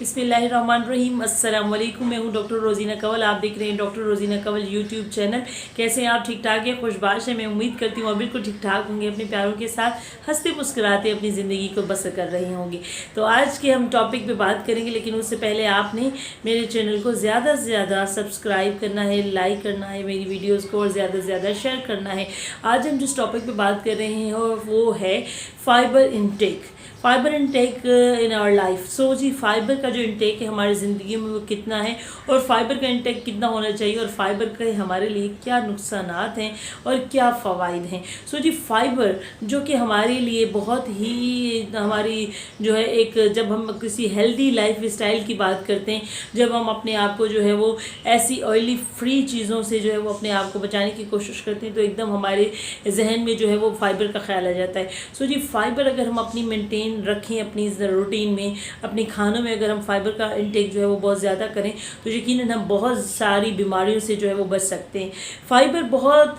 बिस्मिल्लाहिर्रहमानिर्रहीम। अस्सलाम वालेकुम। मैं हूँ डॉक्टर रोज़ीना कंवल। आप देख रहे हैं doctor Rozina Kanwal YouTube channel. कैसे हैं आप? ठीक ठाक है, खुशबाश है। मैं उम्मीद करती हूँ आप बिल्कुल ठीक ठाक होंगे, अपने प्यारों के साथ हंसते मुस्कुराते अपनी ज़िंदगी को बसर कर रहे होंगे। तो आज के हम टॉपिक पे बात करेंगे, लेकिन उससे पहले आपने मेरे चैनल को ज़्यादा से ज़्यादा सब्सक्राइब करना है, लाइक करना है, मेरी वीडियोज़ को और ज़्यादा से ज़्यादा शेयर करना है। आज हम जिस टॉपिक पर बात कर रहे हैं वो है fibre intake. Fibre intake in our life. So जी, फाइबर का जो इनटेक है हमारी ज़िंदगी में वो कितना है और फाइबर का इनटेक कितना होना चाहिए और फाइबर के हमारे लिए क्या नुकसानात हैं और क्या फ़वाइद हैं। सो जी, फाइबर जो कि हमारे लिए बहुत ही हमारी जो है एक, जब हम किसी हेल्दी लाइफ स्टाइल की बात करते हैं, जब हम अपने आप को जो है वो ऐसी ऑयली फ्री चीज़ों से जो है वो अपने आप को बचाने की कोशिश करते हैं, तो एकदम हमारे जहन में जो है वो फाइबर का ख्याल आ जाता है। सो जी, फाइबर अगर हम अपनी मेंटेन रखें अपनी रूटीन में, अपने खानों में अगर हम फाइबर का इंटेक जो है वो बहुत ज़्यादा करें तो यकीनन हम बहुत सारी बीमारियों से जो है वो बच सकते हैं। फाइबर बहुत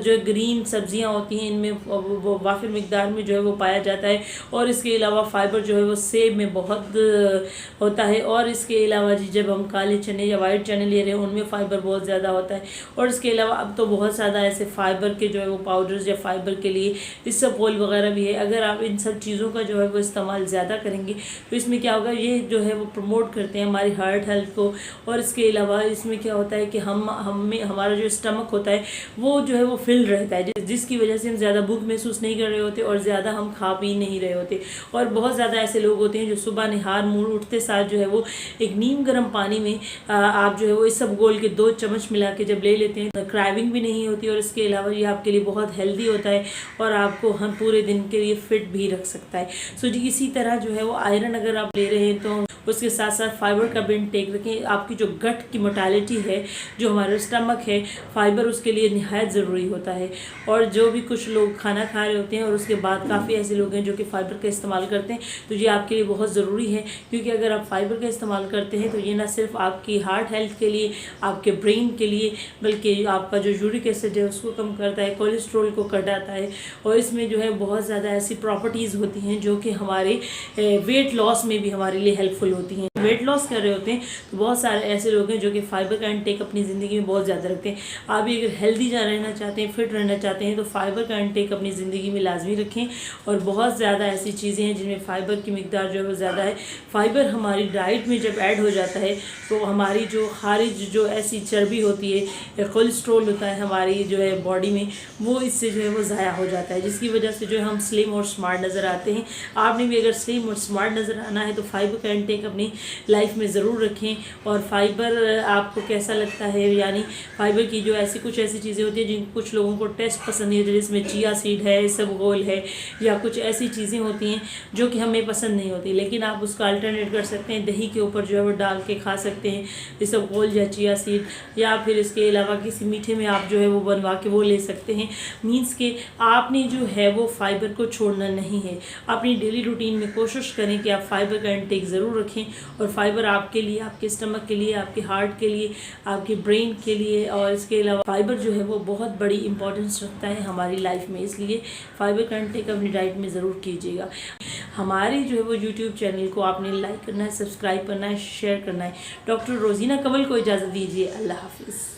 जो ग्रीन सब्जियां होती हैं इनमें वो वाफिर मिकदार में जो है वो पाया जाता है, और इसके अलावा फाइबर जो है वो सेब में बहुत होता है, और इसके अलावा जी जब हम काले चने या वाइट चने ले रहे हैं उनमें फ़ाइबर बहुत ज़्यादा होता है। और इसके अलावा अब तो बहुत ज़्यादा ऐसे फाइबर के जो है वो पाउडर्स या फाइबर के लिए इसबगोल वगैरह भी है। अगर आप इन सब चीज़ों का जो है वो इस्तेमाल ज़्यादा करेंगे तो इसमें क्या होगा, ये जो है वो प्रमोट करते हैं हमारी हार्ट हेल्थ को। और इसके अलावा इसमें क्या होता है कि हमें हमारा जो स्टमक होता है वो जो है वो फिल रहता है, जिसकी वजह से हम ज़्यादा भूख महसूस नहीं कर रहे होते और ज़्यादा हम खा पी नहीं रहे होते। और बहुत ज़्यादा ऐसे लोग होते हैं जो सुबह निहार मुँह उठते साथ जो है वो एक नीम गर्म पानी में आप जो है वो इसबगोल के 2 चम्मच मिला के जब ले लेते हैं तो क्राइविंग भी नहीं होती, और इसके अलावा ये आपके लिए बहुत हेल्दी होता है और आपको हम पूरे दिन के लिए फिट भी रख सकता है। सो जी, इसी तरह जो है वो आयरन अगर आप ले रहे हैं तो उसके साथ साथ फाइबर का भी इंटेक रखें। आपकी जो गट की मोटालिटी है, जो हमारा स्टमक है, फाइबर उसके लिए निहायत ज़रूरी होता है। और जो भी कुछ लोग खाना खा रहे होते हैं और उसके बाद काफ़ी ऐसे लोग हैं जो कि फ़ाइबर का इस्तेमाल करते हैं, तो ये आपके लिए बहुत ज़रूरी है, क्योंकि अगर आप फाइबर का इस्तेमाल करते हैं तो ये ना सिर्फ आपकी हार्ट हेल्थ के लिए, आपके ब्रेन के लिए, बल्कि आपका जो यूरिक एसिड है उसको कम करता है, कोलेस्ट्रॉल को घटाता है, और इसमें जो है बहुत ज़्यादा ऐसी प्रॉपर्टीज़ होती हैं जो कि हमारे वेट लॉस में भी हमारे लिए हेल्पफुल होती हैं। वेट लॉस कर रहे होते हैं तो बहुत सारे ऐसे लोग हैं जो कि फाइबर का इंटेक अपनी ज़िंदगी में बहुत ज़्यादा रखते हैं। आप भी अगर हेल्दी रहना चाहते हैं, फिट रहना चाहते हैं, तो फाइबर का इंटेक अपनी ज़िंदगी में लाजमी रखें। और बहुत ज़्यादा ऐसी चीज़ें हैं जिनमें फ़ाइबर की मिकदार जो है वो ज़्यादा है। फ़ाइबर हमारी डाइट में जब ऐड हो जाता है तो हमारी जो खारिज जो ऐसी चर्बी होती है, कोलेस्ट्रॉल होता है हमारी जो है बॉडी में, वो इससे जो है वो ज़ाया हो जाता है, जिसकी वजह से जो है हम स्लिम और स्मार्ट नज़र आते हैं। आपने भी अगर स्लिम और स्मार्ट नज़र आना है तो फाइबर का इंटेक अपनी लाइफ में ज़रूर रखें। और फाइबर आपको कैसा लगता है, यानी फाइबर की जो कुछ ऐसी चीज़ें होती हैं जिन कुछ लोगों को टेस्ट पसंद नहीं होती, जिसमें चिया सीड है, इसबगोल है, या कुछ ऐसी चीज़ें होती हैं जो कि हमें पसंद नहीं होती, लेकिन आप उसका अल्टरनेट कर सकते हैं। दही के ऊपर जो है वो डाल के खा सकते हैं इसबगोल या चिया सीड, या फिर इसके अलावा किसी मीठे में आप जो है वो बनवा के वो ले सकते हैं। मीन्स के आपने जो है वो फाइबर को छोड़ना नहीं है। अपनी डेली रूटीन में कोशिश करें कि आप फाइबर का इंटेक ज़रूर रखें। और फाइबर आपके लिए, आपके स्टमक के लिए, आपके हार्ट के लिए, आपके ब्रेन के लिए, और इसके अलावा फाइबर जो है वो बहुत बड़ी इंपॉर्टेंस रखता है हमारी लाइफ में, इसलिए फाइबर का इंटेक अपनी डाइट में ज़रूर कीजिएगा। हमारे जो है वो यूट्यूब चैनल को आपने लाइक करना है, सब्सक्राइब करना है, शेयर करना है। डॉक्टर रोज़ीना कंवल को इजाज़त दीजिए। अल्लाह हाफिज़।